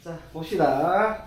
자, 봅시다.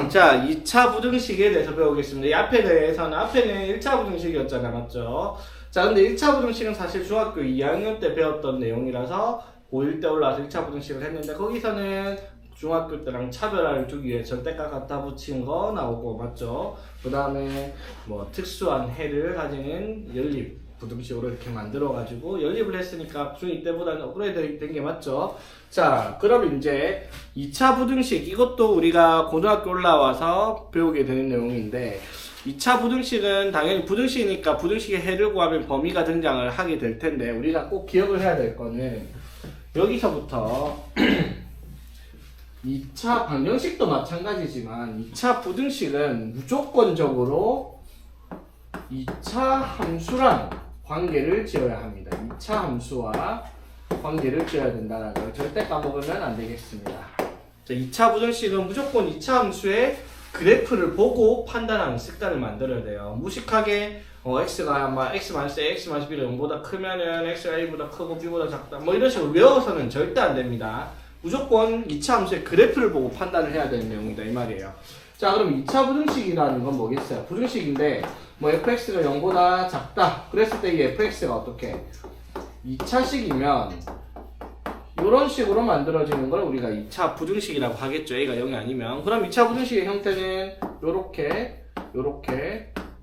자, 2차 부등식에 대해서 배우겠습니다. 이 앞에 대해서는, 앞에는 1차 부등식이었잖아, 맞죠? 자, 근데 1차 부등식은 사실 중학교 2학년 때 배웠던 내용이라서 고1 때 올라와서 1차 부등식을 했는데, 거기서는 중학교 때랑 차별화를 두기 위해 절대값 갖다 붙인 거 나오고, 맞죠? 그 다음에 뭐 특수한 해를 가지는 연립 부등식으로 이렇게 만들어가지고 연립을 했으니까 중2 때보다는 업그레이드 된 게 맞죠? 자, 그럼 이제 2차 부등식, 이것도 우리가 고등학교 올라와서 배우게 되는 내용인데, 2차 부등식은 당연히 부등식이니까 부등식의 해를 구하면 범위가 등장을 하게 될 텐데, 우리가 꼭 기억을 해야 될 거는 여기서부터 2차 방정식도 마찬가지지만 2차 부등식은 무조건적으로 2차 함수랑 관계를 지어야 합니다. 2차 함수와 관계를 지어야 된다는 걸 절대 까먹으면 안 되겠습니다. 자, 2차 부등식은 무조건 2차 함수의 그래프를 보고 판단하는 습관을 만들어야 돼요. 무식하게 x가 아마 x-a, x-b가 0보다 크면은 x가 a보다 크고 b보다 작다 뭐 이런 식으로 외워서는 절대 안 됩니다. 무조건 2차 함수의 그래프를 보고 판단을 해야 되는 내용이다 이 말이에요. 자, 그럼 2차 부등식이라는 건 뭐겠어요? 부등식인데 뭐 fx가 0보다 작다 그랬을 때 이 fx가 어떻게 2차식이면 이런 식으로 만들어지는 걸 우리가 2차 부등식이라고 하겠죠. a가 0이 아니면. 그럼 2차 부등식의 형태는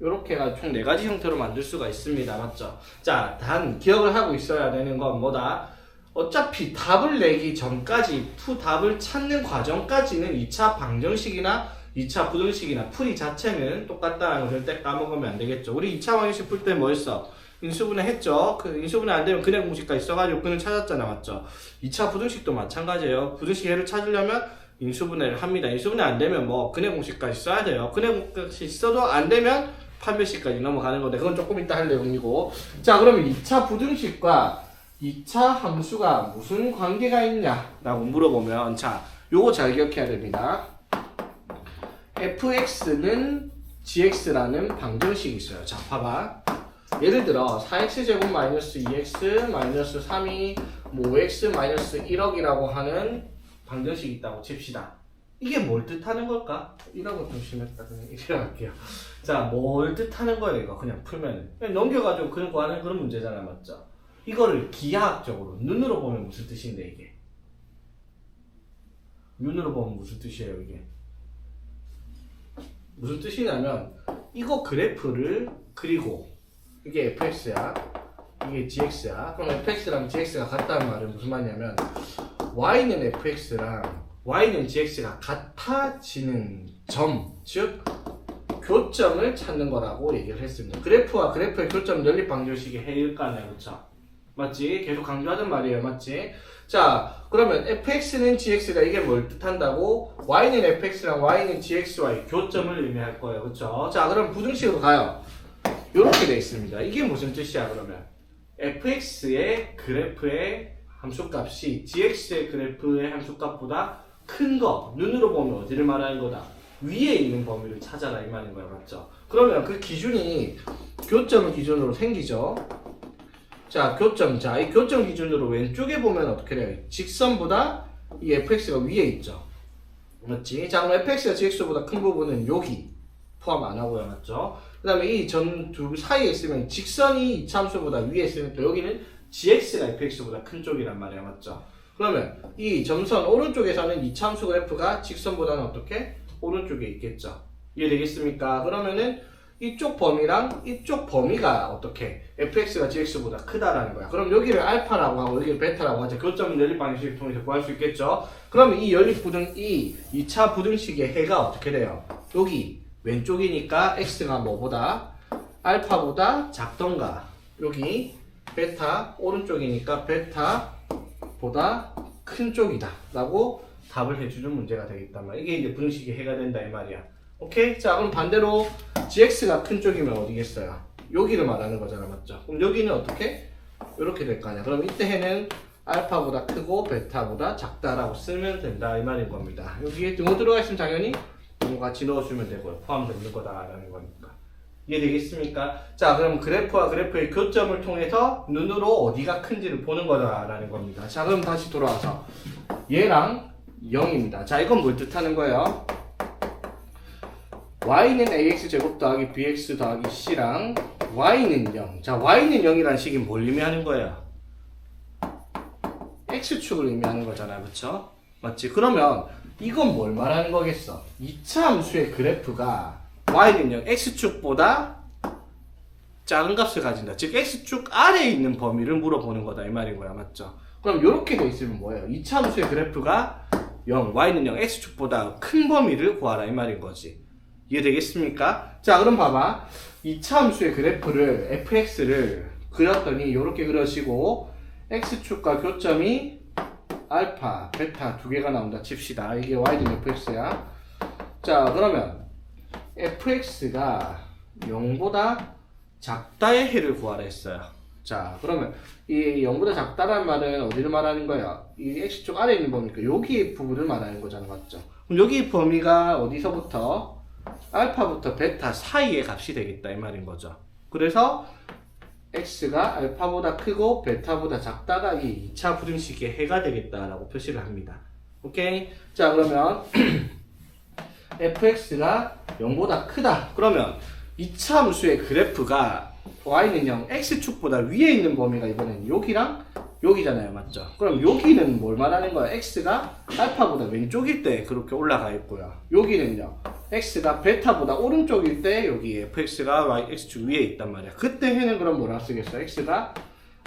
요렇게가 총 4가지 형태로 만들 수가 있습니다. 맞죠? 자, 단 기억을 하고 있어야 되는 건 뭐다? 어차피 답을 내기 전까지 답을 찾는 과정까지는 2차 방정식이나 2차 부등식이나 풀이 자체는 똑같다는 걸 절대 까먹으면 안 되겠죠. 우리 2차 방정식 풀 때 뭐 했어? 인수분해 했죠. 그 인수분해 안 되면 근해 공식까지 써가지고 근을 찾았잖아, 맞죠? 2차 부등식도 마찬가지예요. 부등식 해를 찾으려면 인수분해를 합니다. 인수분해 안 되면 뭐 근해 공식까지 써야 돼요. 근해 공식까지 써도 안 되면 판별식까지 넘어가는 건데 그건 조금 이따 할 내용이고. 자, 그러면 2차 부등식과 2차 함수가 무슨 관계가 있냐라고 물어보면, 자, 요거 잘 기억해야 됩니다. fx는 gx라는 방정식이 있어요. 자, 봐봐. 예를 들어 4x제곱 마이너스 2x 마이너스 3이 뭐 5x 마이너스 1억이라고 하는 방정식이 있다고 칩시다. 이게 뭘 뜻하는 걸까? 이라고 좀 심했다. 그냥 이렇게 할게요. 자, 뭘 뜻하는 거야 이거 그냥 풀면 그냥 넘겨가지고 그런 거 하는 그런 문제잖아, 맞죠? 이거를 기하학적으로 눈으로 보면 무슨 뜻인데 이게? 눈으로 보면 무슨 뜻이에요 이게? 무슨 뜻이냐면 이거 그래프를 그리고 이게 fx야 이게 gx야. 그럼 fx랑 gx가 같다는 말은 무슨 말이냐면 y는 fx랑 y는 gx가 같아지는 점, 즉 교점을 찾는 거라고 얘기를 했습니다. 그래프와 그래프의 교점 연립 방정식이 해일까나요, 그렇죠? 맞지? 계속 강조하던 말이에요, 맞지? 자, 그러면 fx는 gx가 이게 뭘 뜻한다고? y는 fx랑 y는 gx와의 교점을 의미할 거예요, 그렇죠? 자, 그럼 부등식으로 가요. 이렇게 돼 있습니다. 이게 무슨 뜻이야 그러면? fx의 그래프의 함수값이 gx의 그래프의 함수값보다 큰 거, 눈으로 보면 어디를 말하는 거다? 위에 있는 범위를 찾아라 이 말인 거야, 맞죠? 그러면 그 기준이 교점을 기준으로 생기죠. 자, 교점. 자, 이 교점 기준으로 왼쪽에 보면 어떻게 돼요? 직선보다 이 fx가 위에 있죠. 맞지? 자, 그럼 fx가 gx보다 큰 부분은 여기 포함 안 하고요, 맞죠? 그 다음에 이 점 두 사이에 있으면 직선이 2차 함수보다 위에 있으면 또 여기는 gx가 fx보다 큰 쪽이란 말이야, 맞죠? 그러면 이 점선 오른쪽에서는 2차 함수 그래프가 직선보다는 어떻게? 오른쪽에 있겠죠. 이해되겠습니까? 그러면은 이쪽 범위랑 이쪽 범위가 어떻게? fx가 gx보다 크다라는 거야. 그럼 여기를 알파라고 하고 여기를 베타라고 하죠. 교점은 연립 방정식을 통해서 구할 수 있겠죠. 그러면 이 연립 부등, 이 2차 부등식의 해가 어떻게 돼요? 여기 왼쪽이니까 x가 뭐보다? 알파보다 작던가. 여기 베타 오른쪽이니까 베타보다 큰 쪽이다 라고 답을 해주는 문제가 되겠단 말이야. 이게 이제 부등식의 해가 된다 이 말이야. 오케이? 자, 그럼 반대로 gx가 큰 쪽이면 어디겠어요? 여기를 말하는 거잖아, 맞죠? 그럼 여기는 어떻게? 이렇게 될 거 아니야. 그럼 이때 해는 알파보다 크고 베타보다 작다라고 쓰면 된다 이 말인 겁니다. 여기에 등호 들어가 있으면 당연히 등호 같이 넣어주면 되고요. 포함되는 거다라는 거니까. 이해되겠습니까? 자, 그럼 그래프와 그래프의 교점을 통해서 눈으로 어디가 큰지를 보는 거다라는 겁니다. 자, 그럼 다시 돌아와서 얘랑 0입니다. 자, 이건 뭘 뜻하는 거예요? y는 ax 제곱 더하기 bx 더하기 c랑 y는 0. 자, y는 0이라는 식이 뭘 의미하는 거예요? x축을 의미하는 거잖아요. 그쵸? 맞지? 그러면 이건 뭘 말하는 거겠어? 2차 함수의 그래프가 y는 0, x축보다 작은 값을 가진다. 즉 x축 아래에 있는 범위를 물어보는 거다 이 말인 거야. 맞죠? 그럼 이렇게 돼 있으면 뭐예요? 2차 함수의 그래프가 0, y는 0, x축보다 큰 범위를 구하라 이 말인 거지. 이해되겠습니까? 자, 그럼 봐봐. 2차 함수의 그래프를 fx를 그렸더니 이렇게 그려지고 x축과 교점이 알파, 베타 두 개가 나온다 칩시다. 이게 y는 fx야. 자, 그러면 fx가 0보다 작다의 해를 구하라 했어요. 자, 그러면 이 0보다 작다라는 말은 어디를 말하는 거야? 이 x축 아래에 있는 범위니까 여기 부분을 말하는 거잖아. 맞죠? 그럼 여기 범위가 어디서부터? 알파부터 베타 사이의 값이 되겠다 이 말인 거죠. 그래서 x가 알파보다 크고 베타보다 작다가 이 2차 부등식의 해가 되겠다라고 표시를 합니다. 오케이? 자, 그러면 fx가 0보다 크다. 그러면 2차 함수의 그래프가 y는 0, x축보다 위에 있는 범위가 이번엔 여기랑 여기잖아요. 맞죠? 그럼 여기는 뭘 말하는 거야? x가 알파보다 왼쪽일 때 그렇게 올라가 있고요. 여기는요. x가 베타보다 오른쪽일 때 여기 fx가 x축 위에 있단 말이야. 그때 해는 그럼 뭐라 쓰겠어? x가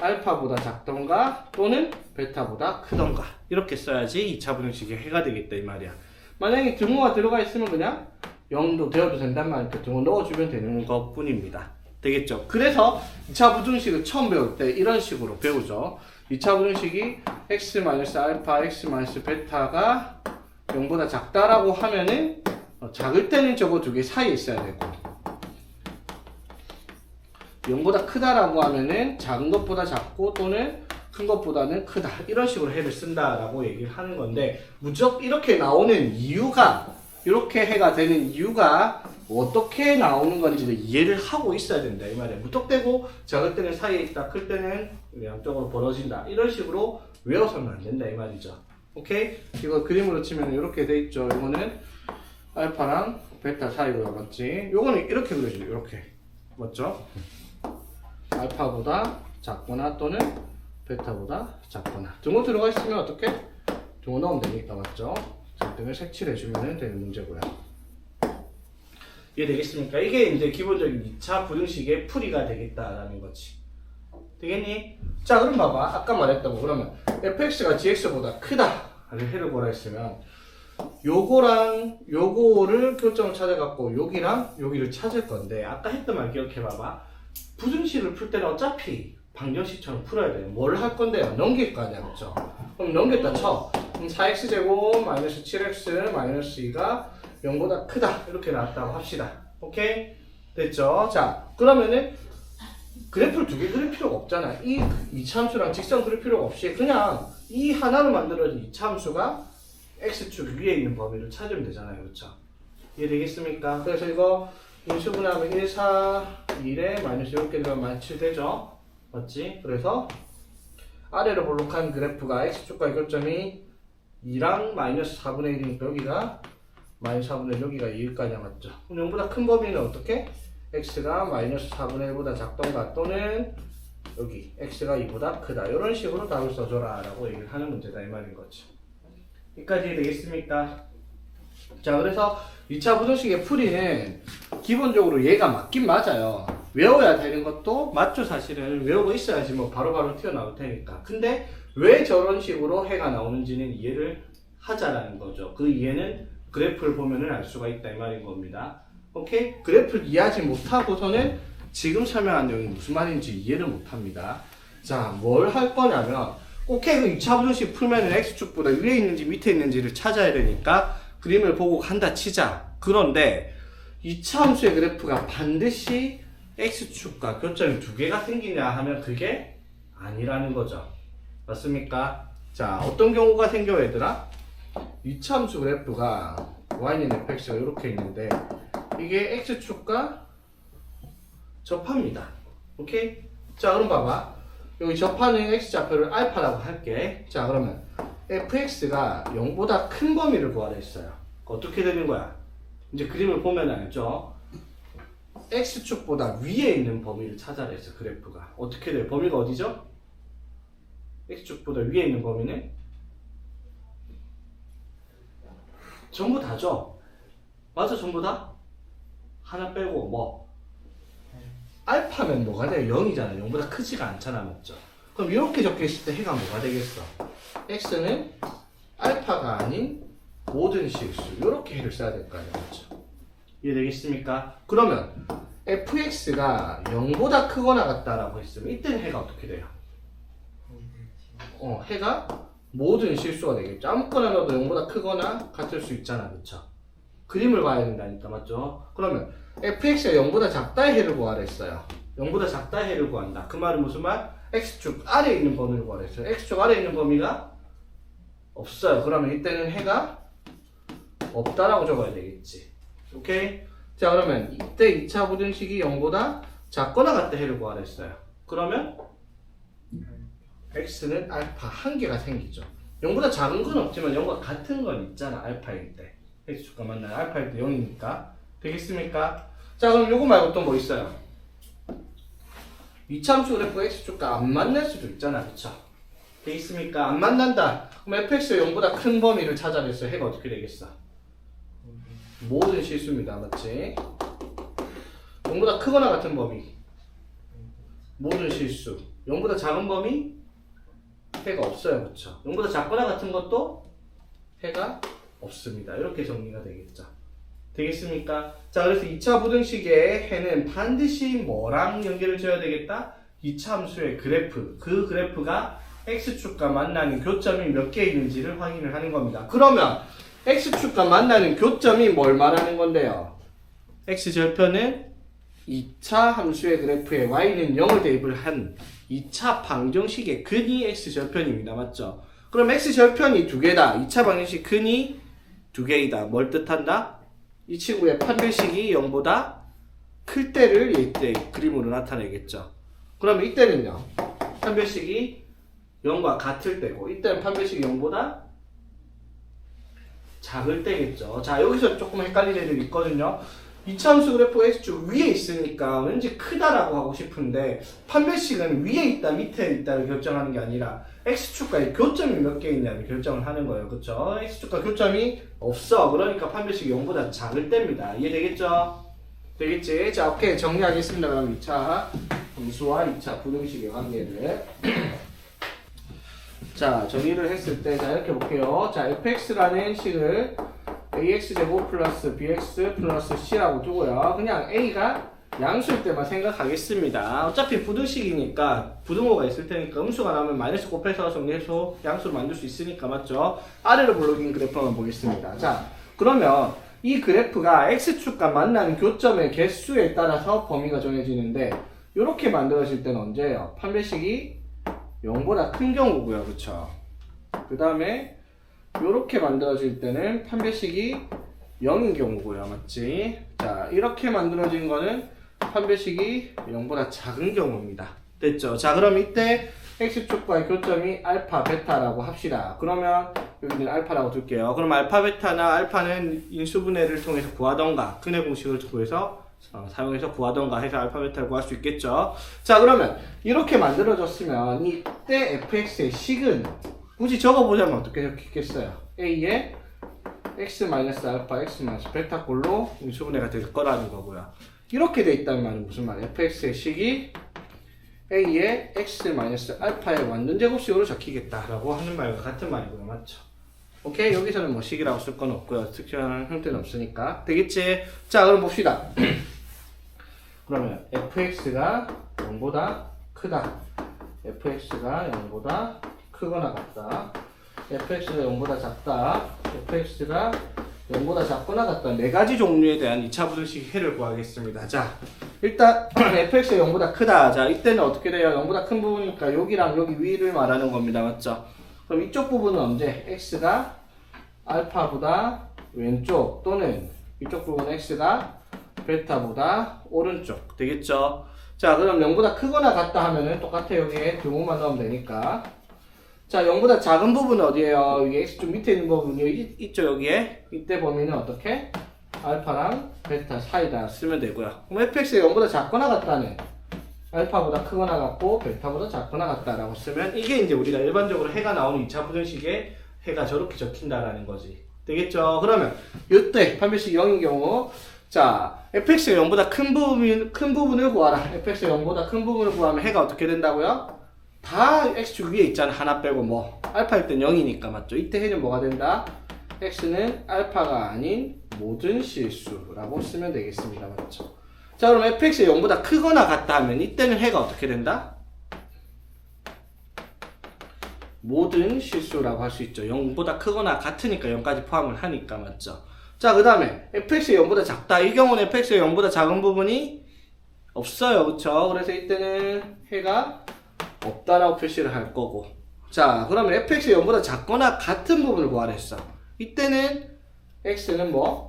알파보다 작던가 또는 베타보다 크던가 이렇게 써야지 2차 부등식의 해가 되겠다 이 말이야. 만약에 등호가 들어가 있으면 그냥 0도 되어도 된단 말이니까 등호 넣어주면 되는 것 뿐입니다. 되겠죠? 그래서 2차 부등식을 처음 배울 때 이런 식으로 배우죠. 2차 부등식이 x-알파, x-베타가 0보다 작다라고 하면은 작을 때는 저거 두 개 사이에 있어야 되고 0보다 크다라고 하면은 작은 것보다 작고 또는 큰 것보다는 크다 이런 식으로 해를 쓴다라고 얘기를 하는 건데 무조건 이렇게 나오는 이유가 이렇게 해가 되는 이유가 어떻게 나오는 건지를 이해를 하고 있어야 된다 이 말이야. 무턱대고 작을 때는 사이에 있다 클 때는 양쪽으로 벌어진다 이런 식으로 외워서는 안 된다 이 말이죠. 오케이? 이거 그림으로 치면 이렇게 돼 있죠. 이거는 알파랑 베타 사이로 맞지? 요거는 이렇게 그려지죠. 이렇게 맞죠? 알파보다 작거나 또는 베타보다 작거나 등호 들어가 있으면 어떻게? 등호 넣으면 되니까 맞죠? 등을 색칠해 주면 되는 문제고요. 이해되겠습니까? 이게 이제 기본적인 2차 부등식의 풀이가 되겠다라는 거지. 되겠니? 자, 그럼 봐봐. 아까 말했던 거 그러면 fx가 gx보다 크다를 해를 보라 했으면 요거랑 요거를 교점을 찾아갖고 여기랑 여기를 찾을 건데 아까 했던 말 기억해봐봐. 부등식을 풀 때는 어차피 방정식처럼 풀어야 돼요. 뭘 할 건데요? 넘길 거 아니야, 그렇죠? 그럼 넘겼다 쳐. 그럼 4x제곱 마이너스 7x 마이너스 2가 0보다 크다 이렇게 나왔다고 합시다. 오케이? 됐죠? 자, 그러면은 그래프를 두 개 그릴 필요가 없잖아. 이 2차 함수랑 직선 그릴 필요가 없이 그냥 이 하나로 만들어진 2차 함수가 x축 위에 있는 범위를 찾으면 되잖아요. 그렇죠? 이해되겠습니까? 그래서 이거 인수분해하면 1, 4, 1에 마이너스 이렇게 들어가면 마이너스 7 되죠? 맞지? 그래서 아래로 볼록한 그래프가 x축과의 교점이 2랑 마이너스 4분의 1이니까 여기가 마이너스 4분의 1 여기가 2일까지 맞죠? 그럼 0보다 큰 범위는 어떻게? x가 마이너스 4분의 1보다 작던가 또는 여기 x가 2보다 크다 이런 식으로 답을 써줘라 라고 얘기를 하는 문제다 이 말인 거죠. 여기까지 되겠습니까? 자, 그래서 2차 부등식의 풀이는 기본적으로 얘가 맞긴 맞아요. 외워야 되는 것도 맞죠. 사실은 외우고 있어야지 뭐 바로바로 튀어나올 테니까. 근데 왜 저런 식으로 해가 나오는지는 이해를 하자라는 거죠. 그 이해는 그래프를 보면은 알 수가 있다 이 말인 겁니다. 오케이? 그래프를 이해하지 못하고서는 지금 설명한 내용이 무슨 말인지 이해를 못합니다. 자, 뭘 할 거냐면 오케이, 그 2차 부등식 풀면은 x축보다 위에 있는지 밑에 있는지를 찾아야 되니까 그림을 보고 간다 치자. 그런데 2차 함수의 그래프가 반드시 x축과 교점이 두 개가 생기냐 하면 그게 아니라는 거죠. 맞습니까? 자, 어떤 경우가 생겨요, 얘들아? 2차 함수 그래프가 y는 fx가 이렇게 있는데 이게 x축과 접합니다. 오케이? 자, 그럼 봐봐. 여기 접하는 x좌표를 알파라고 할게. 자, 그러면 fx가 0보다 큰 범위를 구하라 했어요. 어떻게 되는 거야? 이제 그림을 보면 알죠? x축보다 위에 있는 범위를 찾아라 했어, 그래프가. 어떻게 돼요? 범위가 어디죠? x축보다 위에 있는 범위는 전부 다죠? 맞아, 전부 다? 하나 빼고 뭐? 알파면 뭐가 돼요? 0이잖아. 0보다 크지가 않잖아, 맞죠? 그럼 이렇게 적혀있을 때 해가 뭐가 되겠어? x는 알파가 아닌 모든 실수. 이렇게 해를 써야 될 거 아니야, 맞죠? 이해되겠습니까? 그러면 fx가 0보다 크거나 같다라고 했으면 이때는 해가 어떻게 돼요? 해가 모든 실수가 되겠죠. 아무거나 넣어도 0보다 크거나 같을 수 있잖아, 그쵸? 그림을 봐야 된다니까, 맞죠? 그러면 fx가 0보다 작다의 해를 구하라 했어요. 0보다 작다의 해를 구한다. 그 말은 무슨 말? x축 아래에 있는 범위를 구하라 했어요. x축 아래에 있는 범위가 없어요. 그러면 이때는 해가 없다라고 적어야 되겠지. 오케이? 자, 그러면 이때 2차 부등식이 0보다 작거나 같다 해를 구하라 했어요. 그러면 x는 알파 한 개가 생기죠. 0보다 작은 건 없지만 0과 같은 건 있잖아, 알파일 때. x축과 만나는 알파일 때 0이니까. 되겠습니까? 자, 그럼 요거 말고 또 뭐 있어요? 이차함수 그래프 x축과 안 만날 수도 있잖아, 그쵸? 되겠습니까? 안 만난다. 그럼 fx가 0보다 큰 범위를 찾아냈어요. 해가 어떻게 되겠어? 모든 실수입니다, 맞지? 0보다 크거나 같은 범위 모든 실수. 0보다 작은 범위 해가 없어요, 그쵸? 0보다 작거나 같은 것도 해가 없습니다. 이렇게 정리가 되겠죠. 되겠습니까? 자, 그래서 2차 부등식의 해는 반드시 뭐랑 연결을 지어야 되겠다? 2차 함수의 그래프. 그 그래프가 x축과 만나는 교점이 몇 개 있는지를 확인을 하는 겁니다. 그러면 x축과 만나는 교점이 뭘 말하는 건데요? x절편은 2차 함수의 그래프에 y는 0을 대입을 한 2차 방정식의 근이 x절편입니다. 맞죠? 그럼 x절편이 두 개다. 2차 방정식 근이 두 개이다. 뭘 뜻한다? 이 친구의 판별식이 0보다 클 때를 이때 그림으로 나타내겠죠. 그러면 이때는요, 판별식이 0과 같을 때고, 이때는 판별식이 0보다 작을 때겠죠. 자, 여기서 조금 헷갈리는 애들이 있거든요. 2차 함수 그래프 x축 위에 있으니까 왠지 크다라고 하고 싶은데, 판별식은 위에 있다, 밑에 있다를 결정하는 게 아니라 x축과의 교점이 몇 개 있냐를 결정을 하는 거예요. 그쵸? x축과 교점이 없어. 그러니까 판별식이 0보다 작을 때입니다. 이해되겠죠? 되겠지? 자, 오케이. 정리하겠습니다. 그럼 2차 함수와 2차 부등식의 관계를. 자, 정리를 했을 때, 자, 이렇게 볼게요. 자, fx라는 식을 ax제곱 플러스 bx 플러스 c라고 두고요. 그냥 a가 양수일 때만 생각하겠습니다. 어차피 부등식이니까 부등호가 있을 테니까 음수가 나오면 마이너스 곱해서 정리해서 양수를 만들 수 있으니까, 맞죠? 아래로 블록인 그래프 한번 보겠습니다. 자, 그러면 이 그래프가 x축과 만나는 교점의 개수에 따라서 범위가 정해지는데, 이렇게 만들어질 때는 언제예요? 판별식이 0보다 큰 경우고요. 그쵸? 그 다음에 이렇게 만들어질 때는 판별식이 0인 경우고요. 맞지? 자, 이렇게 만들어진 거는 판별식이 0보다 작은 경우입니다. 됐죠? 자, 그럼 이때 x축과의 교점이 알파, 베타라고 합시다. 그러면 여기는 알파라고 둘게요. 그럼 알파, 베타나 알파는 인수분해를 통해서 구하던가, 근해 공식을 구해서 사용해서 구하던가 해서 알파, 베타를 구할 수 있겠죠. 자, 그러면 이렇게 만들어졌으면 이때 fx의 식은 굳이 적어보자면 어떻게 적히겠어요? a의 x-알파, x-베타 꼴로 인수분해가 될 거라는 거고요. 이렇게 돼 있다는 말은 무슨 말이에요? fx의 식이 a의 x-알파의 완전 제곱식으로 적히겠다라고 하는 말과 같은 말이고요. 맞죠? 오케이? 여기서는 뭐 식이라고 쓸 건 없고요. 특별한 형태는 없으니까. 되겠지? 자, 그럼 봅시다. 그러면 fx가 0보다 크다. fx가 0보다 크거나 같다. fx가 0보다 작다. fx가 0보다 작거나 같다. 네 가지 종류에 대한 2차 부등식 해를 구하겠습니다. 자, 일단 fx가 0보다 크다. 자, 이때는 어떻게 돼요? 0보다 큰 부분이니까 여기랑 여기 위를 말하는 겁니다. 맞죠? 그럼 이쪽 부분은 언제? x가 알파보다 왼쪽 또는 이쪽 부분 x가 베타보다 오른쪽 되겠죠? 자, 그럼 0보다 크거나 같다 하면은 똑같아요. 여기에 두목만 넣으면 되니까 자, 0보다 작은 부분은 어디에요? 이게 X축 밑에 있는 부분이 있죠, 여기에. 이때 범위는 어떻게? 알파랑 베타 사이다 쓰면 되고요. 그럼 fx가 0보다 작거나 같다는 알파보다 크거나 같고 베타보다 작거나 같다라고 쓰면 이게 이제 우리가 일반적으로 해가 나오는 2차 부등식에 해가 저렇게 적힌다라는 거지. 되겠죠? 그러면 이때 판별식 0인 경우 자, fx가 0보다 큰 부분을 구하라. fx가 0보다 큰 부분을 구하면 해가 어떻게 된다고요? 다 x축 위에 있잖아. 하나 빼고 뭐 알파일 땐 0이니까 맞죠? 이때 해는 뭐가 된다? x는 알파가 아닌 모든 실수라고 쓰면 되겠습니다. 맞죠? 자, 그럼 fx가 0보다 크거나 같다 하면 이때는 해가 어떻게 된다? 모든 실수라고 할 수 있죠. 0보다 크거나 같으니까 0까지 포함을 하니까 맞죠? 자, 그 다음에 fx가 0보다 작다. 이 경우는 fx가 0보다 작은 부분이 없어요. 그쵸? 그래서 이때는 해가 없다라고 표시를 할 거고. 자, 그러면 fx가 0보다 작거나 같은 부분을 구하라 했어. 이때는 x는 뭐?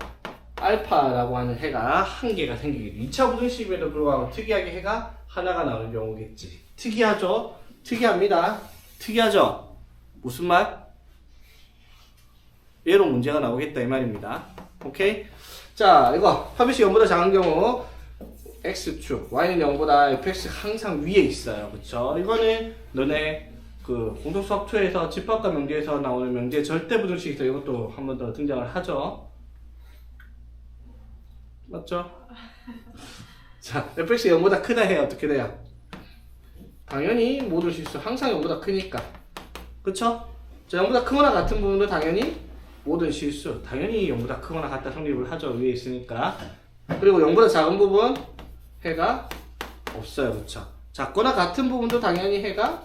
알파라고 하는 해가 한 개가 생기겠지. 2차 부등식임에도 불구하고 특이하게 해가 하나가 나오는 경우겠지. 특이하죠? 특이합니다. 특이하죠? 무슨 말? 얘로 문제가 나오겠다 이 말입니다. 오케이? 자, 이거 합의식 0보다 작은 경우 x축, y는 0보다 fx 항상 위에 있어요. 그쵸? 이거는 너네 그 공통 수학 2에서 집합과 명제에서 나오는 명제 절대 부등식에서 이것도 한 번 더 등장을 하죠. 맞죠? 자, fx가 0보다 크다 해야 어떻게 돼요? 당연히 모든 실수 항상 0보다 크니까. 그쵸? 자, 0보다 크거나 같은 부분도 당연히 모든 실수 당연히 0보다 크거나 같다 성립을 하죠. 위에 있으니까. 그리고 0보다 작은 부분 해가 없어요. 그쵸? 작거나 같은 부분도 당연히 해가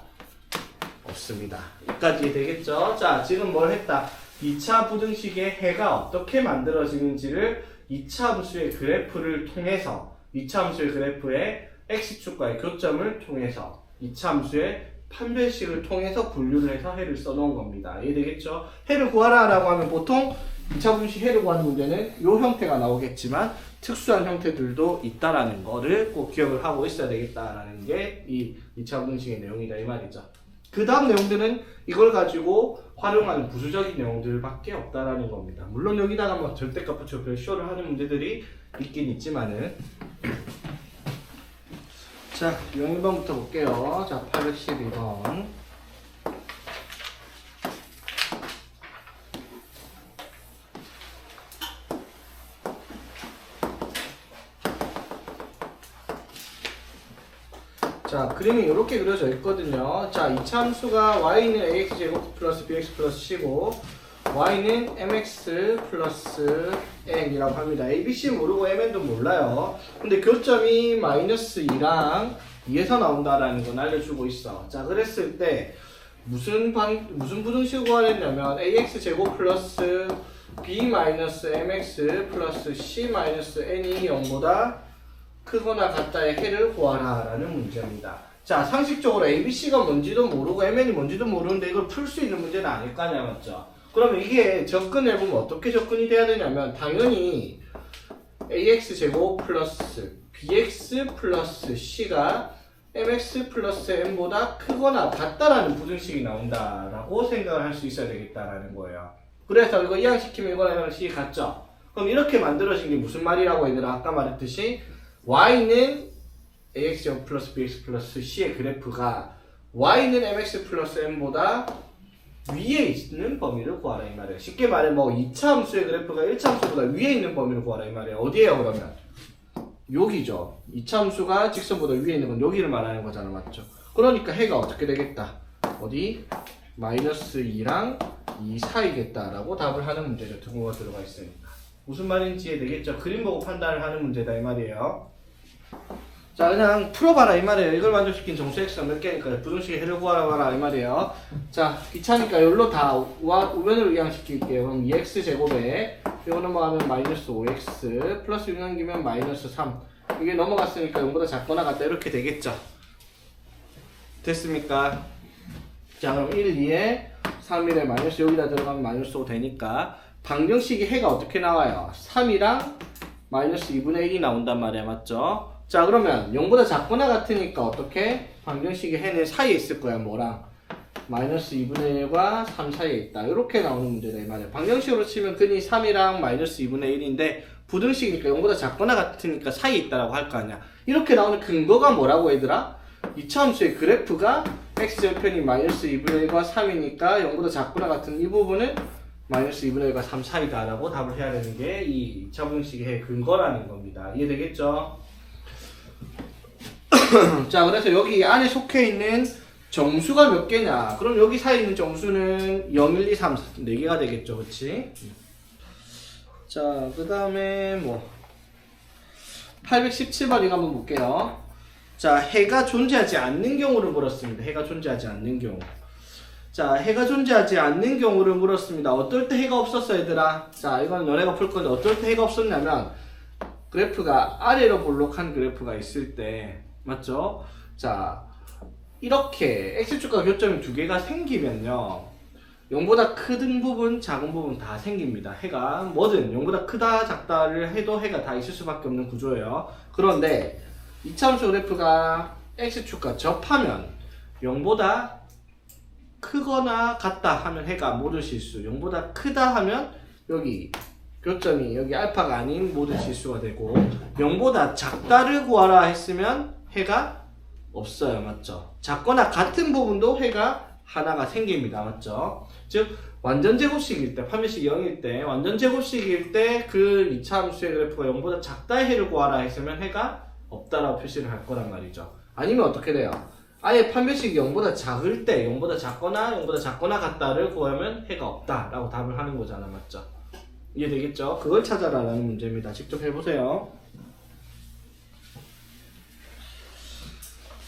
없습니다. 여기까지 되겠죠? 자, 지금 뭘 했다? 2차 부등식의 해가 어떻게 만들어지는지를 2차 함수의 그래프를 통해서 2차 함수의 그래프의 x축과의 교점을 통해서 2차 함수의 판별식을 통해서 분류를 해서 해를 써놓은 겁니다. 이해되겠죠? 해를 구하라 라고 하면 보통 2차 분식 해를 구하는 문제는 이 형태가 나오겠지만 특수한 형태들도 있다라는 거를 꼭 기억을 하고 있어야 되겠다라는 게 이 2차 분식의 내용이다 이 말이죠. 그 다음 내용들은 이걸 가지고 활용하는 부수적인 내용들밖에 없다라는 겁니다. 물론 여기다가 뭐 절대값 붙여 별 쇼를 하는 문제들이 있긴 있지만은 자, 1번부터 볼게요. 자, 812번. 자, 그림이 이렇게 그려져 있거든요. 자, 이차 함수가 y는 ax제곱 플러스 bx 플러스 c고 y는 mx 플러스 n이라고 합니다. abc 모르고 mn도 몰라요. 근데 교점이 마이너스 2랑 2에서 나온다라는 건 알려주고 있어. 자, 그랬을 때 무슨 부등식을 구하랬냐면 ax제곱 플러스 b 마이너스 mx 플러스 c 마이너스 n이 0보다 크거나 같다의 해를 구하라 라는 문제입니다. 자, 상식적으로 ABC가 뭔지도 모르고 MN이 뭔지도 모르는데 이걸 풀 수 있는 문제는 아닐 거 아니야, 맞죠? 그러면 이게 접근해보면 어떻게 접근이 돼야 되냐면 당연히 AX제곱 플러스 BX 플러스 C가 MX 플러스 N보다 크거나 같다라는 부등식이 나온다라고 생각을 할 수 있어야 되겠다라는 거예요. 그래서 이거 이항시키면 이거랑 이항식이 같죠? 그럼 이렇게 만들어진 게 무슨 말이라고 얘들아? 아까 말했듯이 y는 ax제곱 플러스 bx 플러스 c의 그래프가 y는 mx 플러스 n보다 위에 있는 범위를 구하라 이 말이에요. 쉽게 말해 뭐 2차 함수의 그래프가 1차 함수보다 위에 있는 범위를 구하라 이 말이에요. 어디에요 그러면? 여기죠. 2차 함수가 직선보다 위에 있는 건 여기를 말하는 거잖아, 맞죠? 그러니까 해가 어떻게 되겠다? 어디? 마이너스 2랑 2 사이겠다라고 답을 하는 문제죠. 등호가 들어가 있으니까. 무슨 말인지 이해되겠죠? 그림 보고 판단을 하는 문제다 이 말이에요. 자, 그냥 풀어봐라 이 말이에요. 이걸 만족시킨 정수 x가 몇 개니까 부등식의 해를 구하라 이 말이에요. 자, 귀찮으니까 여기로 다 우변으로 이항시킬게요. 그럼 2x제곱에 이거 넘어가면 마이너스 5x 플러스 6 남기면 마이너스 3 이게 넘어갔으니까 0보다 작거나 같다 이렇게 되겠죠. 됐습니까? 자, 그럼 1, 2에 3, 1에 마이너스 여기다 들어가면 마이너스 5 되니까 방정식이 해가 어떻게 나와요? 3이랑 마이너스 2분의 1이 나온단 말이야, 맞죠? 자, 그러면 0보다 작거나 같으니까 어떻게? 방정식의 해는 사이에 있을 거야, 뭐랑? 마이너스 2분의 1과 3 사이에 있다. 이렇게 나오는 문제다 이 말이야. 방정식으로 치면 근이 3이랑 마이너스 2분의 1인데 부등식이니까 0보다 작거나 같으니까 사이에 있다라고 할 거 아니야. 이렇게 나오는 근거가 뭐라고 얘들아? 이차함수의 그래프가 x절편이 마이너스 2분의 1과 3이니까 0보다 작거나 같은 이 부분은 마이너스 2분의 1과 3 사이다 라고 답을 해야 되는 게 이 2차 부등식의 근거라는 겁니다. 이해되겠죠? 자, 그래서 여기 안에 속해 있는 정수가 몇 개냐? 그럼 여기 사이에 있는 정수는 0, 1, 2, 3, 4개가 되겠죠, 그치? 자, 그 다음에 817번 이거 한번 볼게요. 자, 해가 존재하지 않는 경우를 물었습니다. 해가 존재하지 않는 경우. 자, 해가 존재하지 않는 경우를 물었습니다. 어떨 때 해가 없었어, 얘들아? 자, 이건 너네가 풀 건데 어떨 때 해가 없었냐면 그래프가 아래로 볼록한 그래프가 있을 때 맞죠? 자, 이렇게 x축과 교점이 두 개가 생기면요 0보다 큰 부분, 작은 부분 다 생깁니다. 해가 뭐든 0보다 크다, 작다를 해도 해가 다 있을 수밖에 없는 구조예요. 그런데 이차함수 그래프가 x축과 접하면 0보다 크거나 같다 하면 해가 모든 실수, 0보다 크다 하면 여기 교점이 여기 알파가 아닌 모든 실수가 되고 0보다 작다를 구하라 했으면 해가 없어요. 맞죠? 작거나 같은 부분도 해가 하나가 생깁니다. 맞죠? 즉 완전 제곱식일 때, 판별식이 0일 때, 완전 제곱식일 때 그 2차 함수의 그래프가 0보다 작다의 해를 구하라 했으면 해가 없다라고 표시를 할 거란 말이죠. 아니면 어떻게 돼요? 아예 판별식이 0보다 작을 때 0보다 작거나 같다를 구하면 해가 없다라고 답을 하는 거잖아. 맞죠? 이해되겠죠? 그걸 찾아라라는 문제입니다. 직접 해보세요.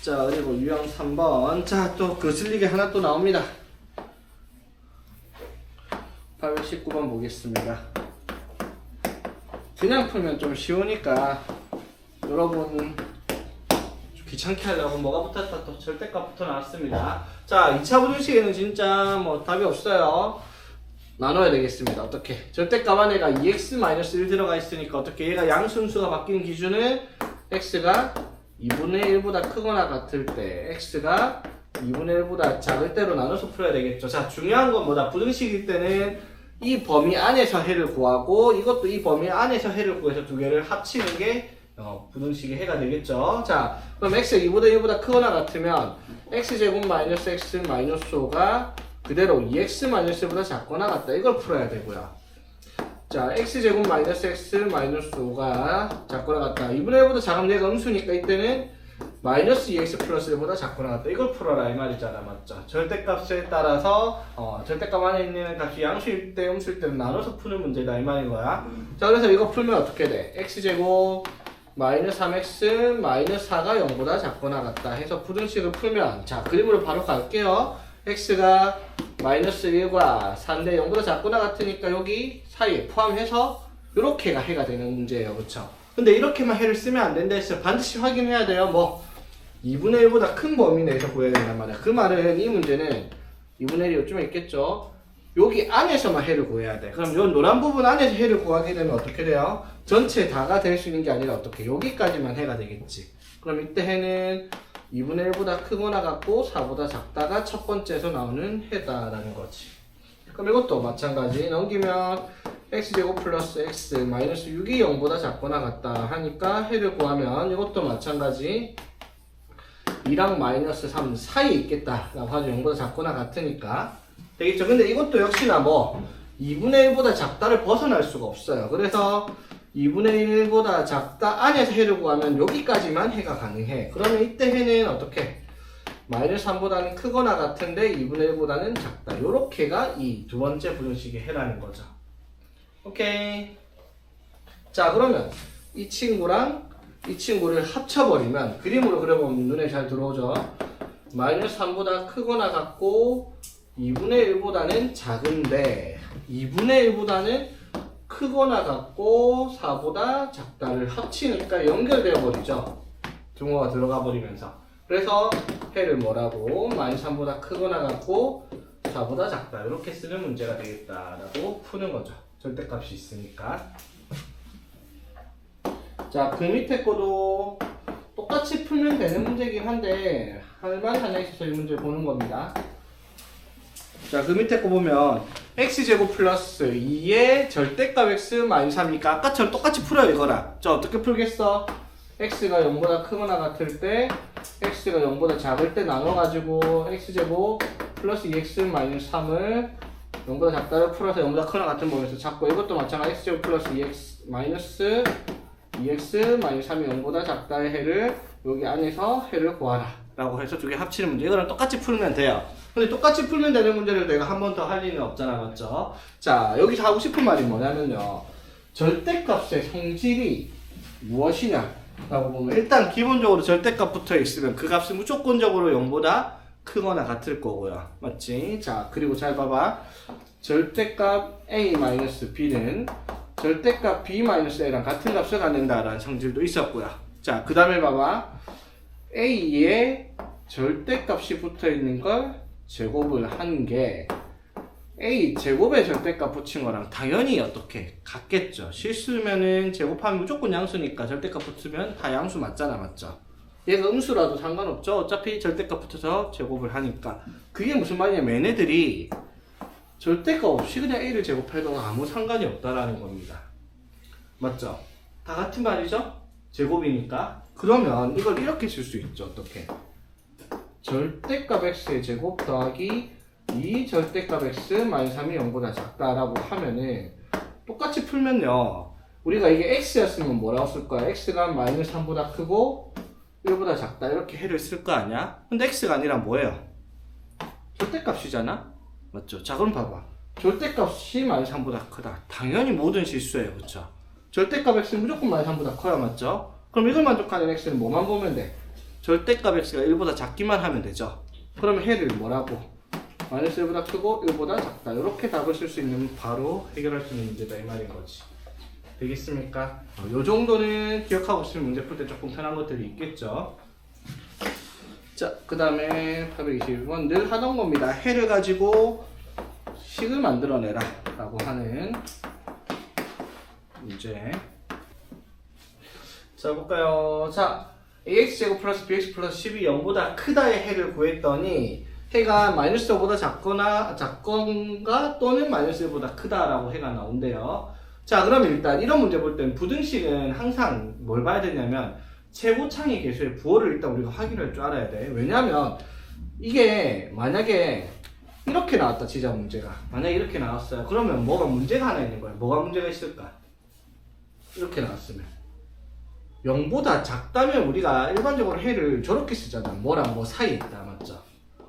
자, 그리고 유형 3번. 자, 또 거슬리게 하나 또 나옵니다. 819번 보겠습니다. 그냥 풀면 좀 쉬우니까 여러분 귀찮게 하려고 뭐가 붙었다 또 절대값부터 나왔습니다. 자, 2차 부등식에는 진짜 답이 없어요. 나눠야 되겠습니다. 어떻게? 절대값 안에가 2x-1 들어가 있으니까 어떻게? 얘가 양순수가 바뀌는 기준은 x가 2분의 1보다 크거나 같을 때 x가 2분의 1보다 작을 때로 나눠서 풀어야 되겠죠. 자, 중요한 건 뭐다? 부등식일 때는 이 범위 안에서 해를 구하고 이것도 이 범위 안에서 해를 구해서 두 개를 합치는 게 부등식의 해가 되겠죠. 자, 그럼 x가 2분의 1보다 크거나 같으면 x제곱 마이너스 x 마이너스 5가 그대로 2x-1보다 작거나 같다. 이걸 풀어야 되고요. 자, x제곱 마이너스 x 마이너스 5가 작거나 같다. 2분의 1보다 작으면 얘가 음수니까 이때는 마이너스 2x 플러스 1보다 작거나 같다. 이걸 풀어라 이 말이잖아. 맞죠? 절대값에 따라서 절대값 안에 있는 값이 양수일 때 음수일 때는 나눠서 푸는 문제다 이 말인 거야. 자, 그래서 이거 풀면 어떻게 돼? x제곱 마이너스 3x 마이너스 4가 0보다 작거나 같다 해서 부등식을 풀면 자, 그림으로 바로 갈게요. x가 마이너스 1과 4인데 0보다 작거나 같으니까 여기 사이에 포함해서 이렇게가 해가 되는 문제예요. 그쵸? 근데 이렇게만 해를 쓰면 안 된다 했어요. 반드시 확인해야 돼요. 2분의 1보다 큰 범위 내에서 구해야 된단 말이야. 그 말은 이 문제는 2분의 1이 요쯤에 있겠죠? 여기 안에서만 해를 구해야 돼. 그럼 이 노란 부분 안에서 해를 구하게 되면 어떻게 돼요? 전체 다가 될 수 있는 게 아니라 어떻게? 여기까지만 해가 되겠지. 그럼 이때 해는 2분의 1보다 크거나 같고 4보다 작다가 첫 번째에서 나오는 해다라는 거지. 그럼 이것도 마찬가지 넘기면 x제곱 플러스 x 마이너스 6이 0보다 작거나 같다 하니까 해를 구하면 이것도 마찬가지 2랑 마이너스 3 사이에 있겠다 라고 하죠. 0보다 작거나 같으니까 되겠죠. 근데 이것도 역시나 2분의 1보다 작다를 벗어날 수가 없어요. 그래서 2분의 1보다 작다 안에서 해를 구하면 여기까지만 해가 가능해. 그러면 이때 해는 어떻게? 마이너스 3보다는 크거나 같은데 2분의 1보다는 작다. 요렇게가 이 두 번째 부등식의 해라는 거죠. 오케이. 자, 그러면 이 친구랑 이 친구를 합쳐버리면 그림으로 그려보면 눈에 잘 들어오죠. 마이너스 3보다 크거나 같고 2분의 1보다는 작은데 2분의 1보다는 크거나 같고 4보다 작다를 합치니까 연결되어 버리죠. 등호가 들어가 버리면서. 그래서 해를 뭐라고? 마이너스 3보다 크거나 같고 4보다 작다. 이렇게 쓰는 문제가 되겠다라고 푸는 거죠. 절대값이 있으니까. 자, 그 밑에 거도 똑같이 풀면 되는 문제긴 한데 할 말 하나 있어서 이 문제 보는 겁니다. 자, 그 밑에 거 보면 x제곱 플러스 2의 절대값 x 마이너스 3이니까 아까처럼 똑같이 풀어요, 이거랑. 자, 어떻게 풀겠어? x가 0보다 크거나 같을 때 x가 0보다 작을 때 나눠가지고 x제곱 플러스 2x 마이너스 3을 0보다 작다를 풀어서 0보다 크거나 같은 범위에서 잡고, 이것도 마찬가지 x제곱 플러스 2x 마이너스 2x 마이너스 3이 0보다 작다의 해를 여기 안에서 해를 구하라 라고 해서 두 개 합치는 문제. 이거랑 똑같이 풀면 돼요. 근데 똑같이 풀면 되는 문제를 내가 한 번 더 할 리는 없잖아, 맞죠? 자, 여기서 하고 싶은 말이 뭐냐면요, 절대값의 성질이 무엇이냐 라고 보면, 일단 기본적으로 절대값 붙어 있으면 그 값이 무조건적으로 0보다 크거나 같을 거고요, 맞지? 자, 그리고 잘 봐봐. 절대값 a-b는 절대값 b-a랑 같은 값을 갖는다라는 성질도 있었고요. 자, 그 다음에 봐봐. a에 절대값이 붙어 있는 걸 제곱을 한 게 a 제곱에 절대값 붙인 거랑 당연히 어떻게 같겠죠. 실수면은 제곱하면 무조건 양수니까 절대값 붙으면 다 양수 맞잖아, 맞죠? 얘가 음수라도 상관없죠. 어차피 절대값 붙어서 제곱을 하니까. 그게 무슨 말이냐면 얘네들이 절대값 없이 그냥 a를 제곱해도 아무 상관이 없다라는 겁니다. 맞죠? 다 같은 말이죠? 제곱이니까. 그러면 이걸 이렇게 쓸 수 있죠. 어떻게? 절대값 x의 제곱 더하기 2 절대값 x 마이너스 3이 0보다 작다라고 하면은, 똑같이 풀면요, 우리가 이게 x였으면 뭐라고 쓸 거야? x가 마이너스 3보다 크고 1보다 작다 이렇게 해를 쓸 거 아니야? 근데 x가 아니라 뭐예요? 절대값이잖아? 맞죠? 자, 그럼 봐봐. 절대값이 마이너스 3보다 크다. 당연히 모든 실수예요, 그쵸? 절대값 x는 무조건 마이너스 3보다 커요, 맞죠? 그럼 이걸 만족하는 x는 뭐만 보면 돼? 절대값 x가 1보다 작기만 하면 되죠. 그러면 해를 뭐라고? 마이너스 1보다 크고 1보다 작다. 이렇게 답을 쓸 수 있는, 바로 해결할 수 있는 문제다 이 말인 거지. 되겠습니까? 요 정도는 기억하고 있으면 문제 풀 때 조금 편한 것들이 있겠죠. 자, 그 다음에 821번 늘 하던 겁니다. 해를 가지고 식을 만들어내라 라고 하는 문제. 자, 볼까요? 자, ax제곱 플러스 bx 플러스 10이 0보다 크다의 해를 구했더니 해가 마이너스 5보다 작건가 또는 마이너스 1보다 크다라고 해가 나온대요. 자, 그러면 일단 이런 문제 볼 때는 부등식은 항상 뭘 봐야 되냐면 최고창의 개수의 부호를 일단 우리가 확인할 줄 알아야 돼. 왜냐면 이게 만약에 이렇게 나왔다 치자, 문제가. 만약에 이렇게 나왔어요. 그러면 뭐가 문제가 하나 있는 거야. 뭐가 문제가 있을까? 이렇게 나왔으면 0보다 작다면 우리가 일반적으로 해를 저렇게 쓰잖아. 뭐랑 뭐 사이에 있다, 맞죠?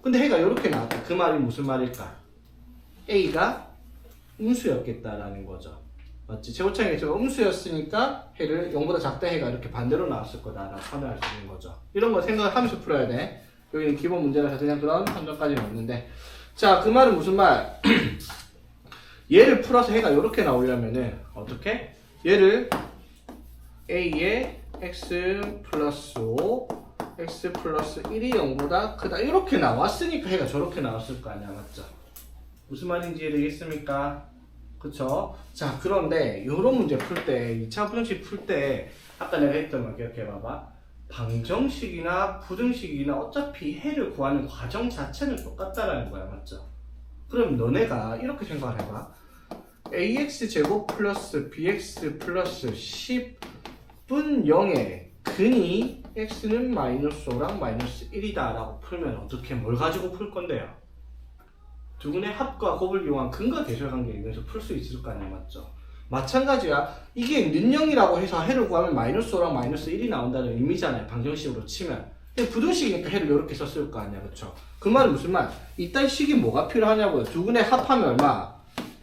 근데 해가 이렇게 나왔다. 그 말이 무슨 말일까? A가 음수였겠다라는 거죠. 맞지? 최고창의 개수가 음수였으니까 해를 0보다 작다 해가 이렇게 반대로 나왔을 거다라고 판단할 수 있는 거죠. 이런 거 생각하면서 풀어야 돼. 여기는 기본 문제라서 그냥 그런 판정까지는 없는데. 자, 그 말은 무슨 말? 얘를 풀어서 해가 이렇게 나오려면은 어떻게? 얘를 A에 x 플러스 5 x 플러스 1이 0보다 크다 이렇게 나왔으니까 해가 저렇게 나왔을 거 아니야, 맞죠? 무슨 말인지 이해되겠습니까? 그쵸? 자, 그런데 요런 문제 풀 때, 2차 부등식 풀 때 아까 내가 했던 거 기억해봐봐. 방정식이나 부등식이나 어차피 해를 구하는 과정 자체는 똑같다라는 거야, 맞죠? 그럼 너네가 이렇게 생각을 해봐. ax제곱 플러스 bx 플러스 10분 0에 근이 x는 마이너스 5랑 마이너스 1이다 라고 풀면 어떻게, 뭘 가지고 풀 건데요? 두근의 합과 곱을 이용한 근과 계수의 관계에 의해서 풀 수 있을 거 아니야, 맞죠? 마찬가지야. 이게 는영이라고 해서 해를 구하면 마이너스 5랑 마이너스 1이 나온다는 의미잖아요, 방정식으로 치면. 근데 부등식이니까 해를 이렇게 썼을 거 아니야, 그쵸? 그 말은 무슨 말? 이딴 식이 뭐가 필요하냐고요. 두근의 합하면 얼마?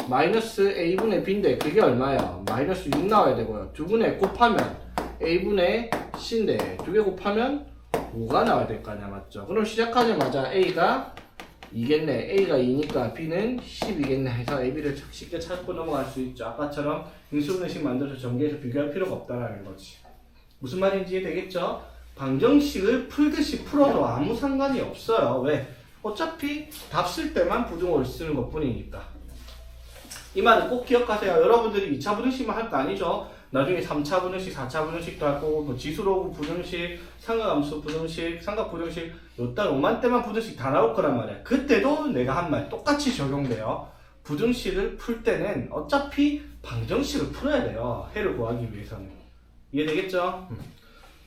마이너스 a분의 b인데 그게 얼마예요? 마이너스 6 나와야 되고요. 두근의 곱하면 a분의 c인데 두 개 곱하면 5가 나와야 될 거 아니야, 맞죠? 그럼 시작하자마자 a가 2겠네. a가 2니까 b는 10이겠네 해서 a, b를 쉽게 찾고 넘어갈 수 있죠. 아까처럼 인수분해식 만들어서 전개해서 비교할 필요가 없다라는 거지. 무슨 말인지 이해되겠죠? 방정식을 풀듯이 풀어도 아무 상관이 없어요. 왜? 어차피 답 쓸 때만 부등호를 쓰는 것 뿐이니까. 이 말은 꼭 기억하세요. 여러분들이 2차 부등식만 할 거 아니죠? 나중에 3차 분형식, 4차 분형식도 할 거고, 뭐 지수로그 분형식, 삼각함수 분형식, 삼각 분형식, 요딴 오만때만 분형식 다 나올 거란 말이야. 그때도 내가 한 말 똑같이 적용돼요. 부등식을 풀 때는 어차피 방정식을 풀어야 돼요. 해를 구하기 위해서는. 이해되겠죠?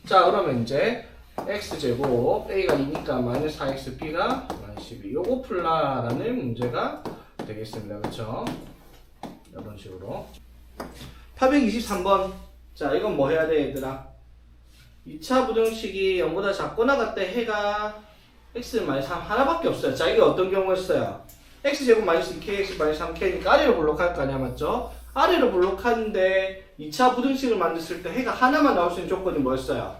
자, 그러면 이제 x제곱 a가 2니까 마이너스 4x b가 마이너스 12. 요거 풀라라는 문제가 되겠습니다. 그쵸? 이런 식으로. 823번. 자, 이건 뭐 해야 돼, 얘들아? 2차 부등식이 0보다 작거나 같다 해가 x-3 하나밖에 없어요. 자, 이게 어떤 경우였어요? x제곱 마이너스 2kx 마이너스 3k니까 아래로 블록할 거 아니야, 맞죠? 아래로 블록하는데 2차 부등식을 만들었을 때 해가 하나만 나올 수 있는 조건이 뭐였어요?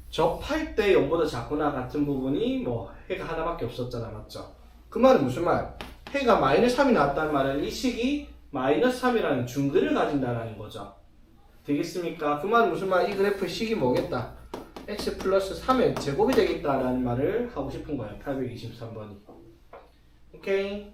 접할 때 0보다 작거나 같은 부분이 뭐 해가 하나밖에 없었잖아, 맞죠? 그 말은 무슨 말? 해가 마이너스 3이 나왔다는 말은 이 식이 마이너스 3이라는 중근을 가진다는 거죠. 되겠습니까? 그 말은 무슨 말? 이 그래프의 식이 뭐겠다? x 플러스 3의 제곱이 되겠다라는 말을 하고 싶은 거예요. 823번이. 오케이.